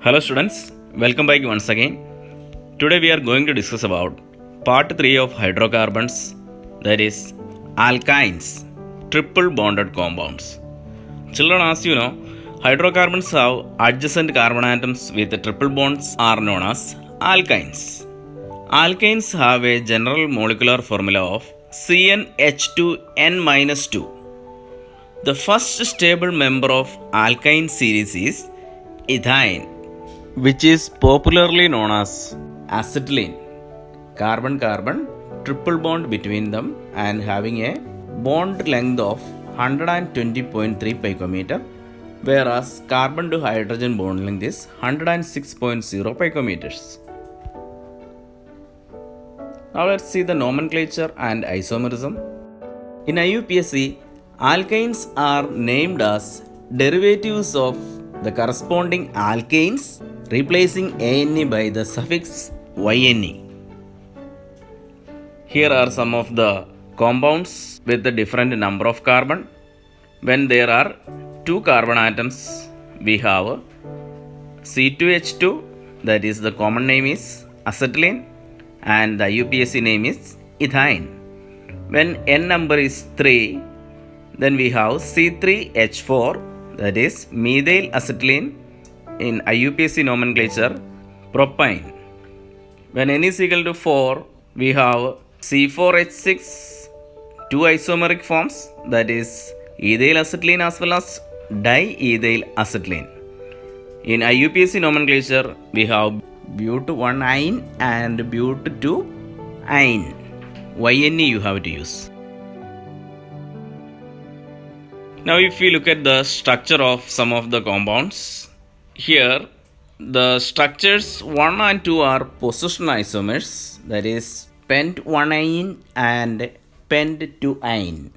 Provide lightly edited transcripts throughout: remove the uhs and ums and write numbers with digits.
Hello students, welcome back once again. Today we are going to discuss about part 3 of hydrocarbons, that is alkynes, triple bonded compounds. Children, as you know, hydrocarbons have adjacent carbon atoms with triple bonds are known as alkynes. Alkynes have a general molecular formula of CnH2n-2. The first stable member of alkyne series is ethyne, which is popularly known as acetylene. Carbon-carbon triple bond between them and having a bond length of 120.3 picometer, whereas carbon to hydrogen bond length is 106.0 picometers. Now let's see the nomenclature and isomerism. In IUPAC, alkynes are named as derivatives of the corresponding alkanes, replacing ANE by the suffix YNE. Here are some of the compounds with the different number of carbon. When there are two carbon atoms, we have C2H2, that is the common name is acetylene, and the IUPAC name is ethyne. When N number is 3, then we have C3H4, that is methyl acetylene, in IUPAC nomenclature propyne. When N is equal to 4, we have C4H6, two isomeric forms, that is ethyl acetylene as well as diethyl acetylene. In IUPAC nomenclature, we have but1-ine and but2-ine. YNE you have to use. Now if we look at the structure of some of the compounds, here the structures 1 and 2 are position isomers, that is pent1-ine and pent2-ine,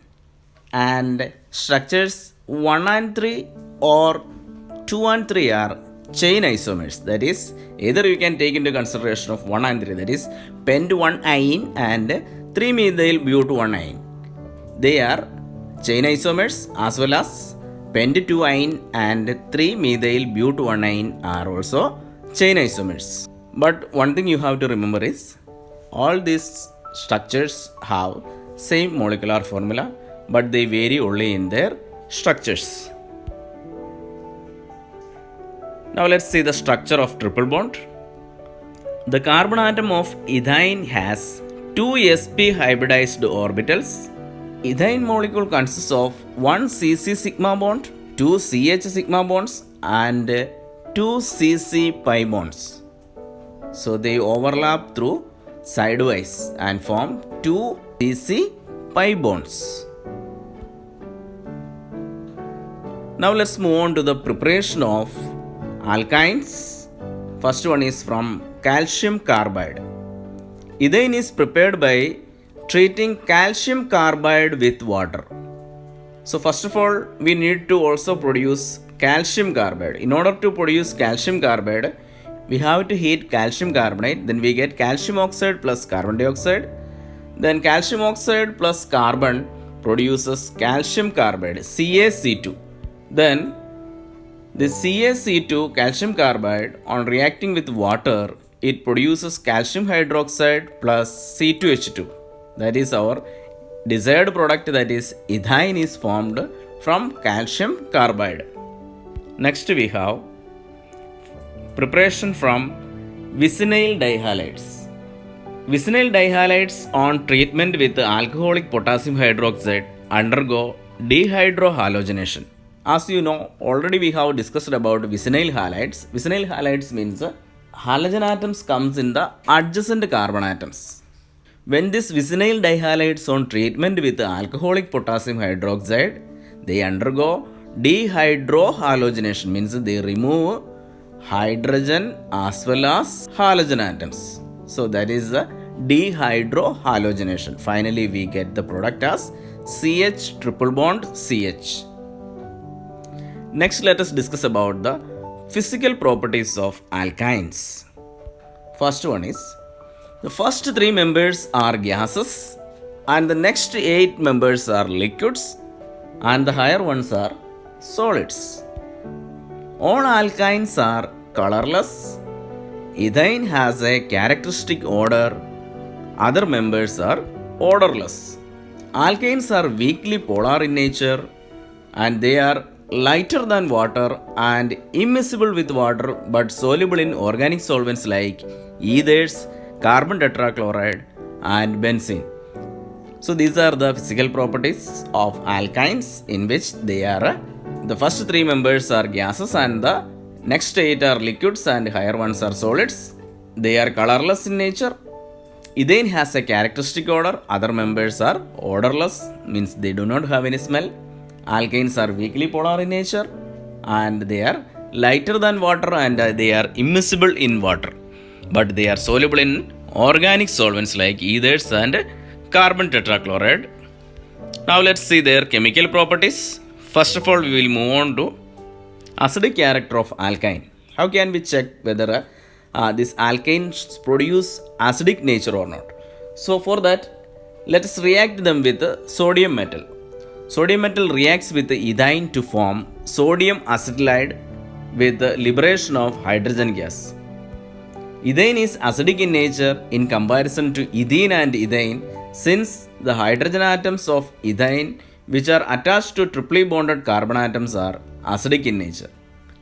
and structures 1 and 3 or 2 and 3 are chain isomers, that is either you can take into consideration of 1 and 3, that is pent1-ine and 3-methyl but1-ine. They are chain isomers as well as pent2-ine and 3-methyl but1-ine are also chain isomers. But one thing you have to remember is all these structures have same molecular formula, but they vary only in their structures. Now let's see the structure of triple bond. The carbon atom of ethyne has 2 sp hybridized orbitals. Ethyne molecule consists of 1 CC sigma bond, 2 CH sigma bonds and 2 CC pi bonds. So they overlap through sidewise and form 2 CC pi bonds. Now let's move on to the preparation of alkynes. First one is from calcium carbide. Ethyne is prepared by treating calcium carbide with water. So first of all, we need to also produce calcium carbide. In order to produce calcium carbide, we have to heat calcium carbonate, then we get calcium oxide plus carbon dioxide. Then calcium oxide plus carbon produces calcium carbide, CaC2. Then the CaC2 calcium carbide on reacting with water, it produces calcium hydroxide plus C2H2. That is our desired product, that is ethyne is formed from calcium carbide. Next we have preparation from vicinal dihalides. Vicinal dihalides on treatment with alcoholic potassium hydroxide undergo dehydrohalogenation. As you know, already we have discussed about vicinal halides. Vicinal halides means halogen atoms comes in the adjacent carbon atoms. When this vicinal dihalides on treatment with alcoholic potassium hydroxide, they undergo dehydrohalogenation, means they remove hydrogen as well as halogen atoms. So that is the dehydrohalogenation. Finally we get the product as CH triple bond CH. Next let us discuss about the physical properties of alkynes. First one is, the first 3 members are gases and the next 8 members are liquids and the higher ones are solids. All alkynes are colorless. Ethane has a characteristic odor. Other members are odorless. Alkanes are weakly polar in nature and they are lighter than water and immiscible with water but soluble in organic solvents like ethers, carbon tetrachloride, and benzene. So these are the physical properties of alkynes in which they are the first three members are gases and the next eight are liquids and higher ones are solids. They are colorless in nature. Ethane has a characteristic odor. Other members are odorless, means they do not have any smell. Alkanes are weakly polar in nature and they are lighter than water and they are immiscible in water, but they are soluble in organic solvents like ethers and carbon tetrachloride. Now let's see their chemical properties. First of all, we will move on to acidic character of alkyne. How can we check whether these alkanes produce acidic nature or not? So for that, let us react them with sodium metal. Sodium metal reacts with ethyne to form sodium acetylide with the liberation of hydrogen gas. Ethane is acidic in nature in comparison to ethene and ethane, since the hydrogen atoms of ethane which are attached to triply bonded carbon atoms are acidic in nature.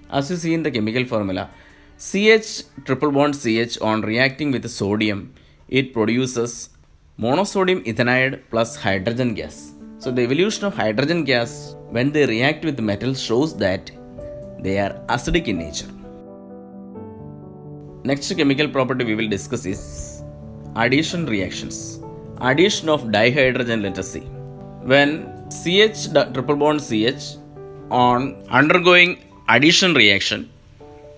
As you see in the chemical formula, CH triple bond CH on reacting with sodium, it produces monosodium ethanide plus hydrogen gas. So the evolution of hydrogen gas when they react with metal shows that they are acidic in nature. Next chemical property we will discuss is addition reactions. Addition of dihydrogen, let us see. When CH triple bond CH on undergoing addition reaction,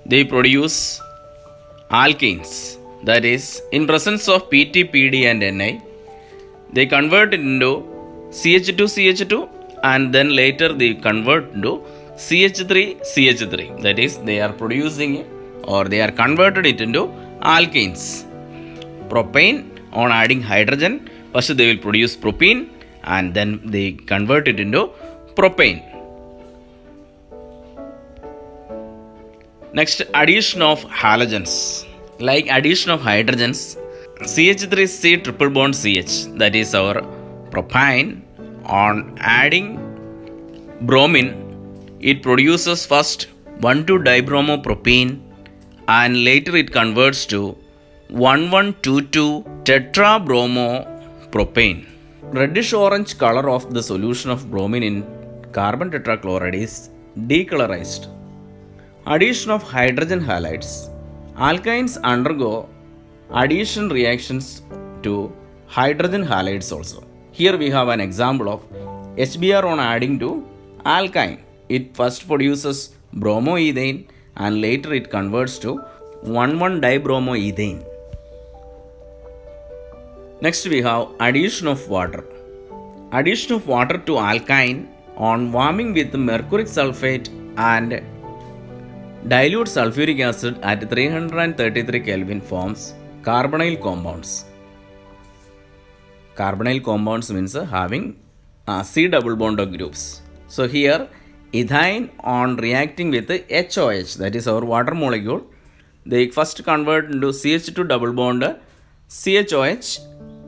they produce alkanes. That is, in presence of PT, PD and Ni, they convert it into CH2, CH2 and then later they convert into CH3, CH3. That is, they are producing or they are converted it into alkanes. Propane, on adding hydrogen, first they will produce propene and then they convert it into propane. Next, addition of halogens. Like addition of hydrogens, CH3C triple bond CH, that is our propane. On adding bromine, it produces first 1,2-dibromopropene and later it converts to 1,1,2,2-tetrabromo-propane. Reddish orange color of the solution of bromine in carbon tetrachloride is decolorized. Addition of hydrogen halides. Alkynes undergo addition reactions to hydrogen halides also. Here we have an example of HBr on adding to alkyne. It first produces bromoethane and later it converts to 1,1-dibromoethane. Next we have addition of water. Addition of water to alkyne on warming with mercuric sulfate and dilute sulfuric acid at 333 Kelvin forms carbonyl compounds. Carbonyl compounds means having C double bond groups. So here ethyne on reacting with HOH, that is our water molecule, they first convert into CH2 double bond CHOH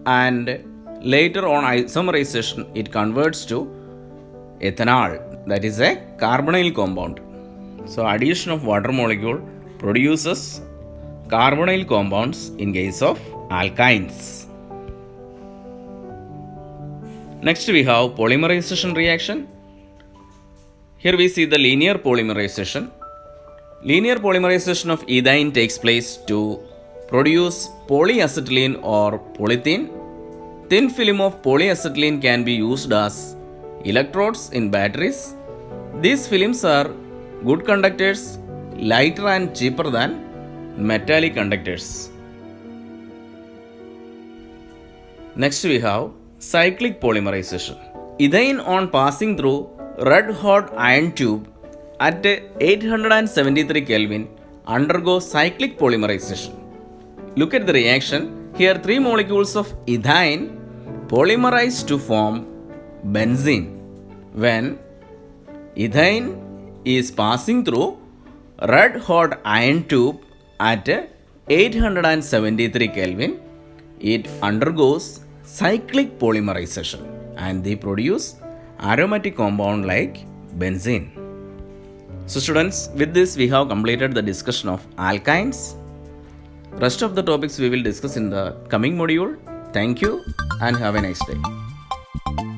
and later on isomerization it converts to ethanol, that is a carbonyl compound. So addition of water molecule produces carbonyl compounds in case of alkynes. Next we have polymerization reaction. Here we see the linear polymerization. Linear polymerization of ethyne takes place to produce polyacetylene or polythene. Thin film of polyacetylene can be used as electrodes in batteries. These films are good conductors, lighter and cheaper than metallic conductors. Next we have cyclic polymerization. Ethyne on passing through red hot iron tube at 873 Kelvin undergo cyclic polymerization. Look at the reaction. Here 3 molecules of ethyne polymerize to form benzene. When ethyne is passing through red hot iron tube at 873 Kelvin, it undergoes cyclic polymerization and they produce aromatic compound like benzene. So students, with this we have completed the discussion of alkynes. Rest of the topics we will discuss in the coming module. Thank you and have a nice day.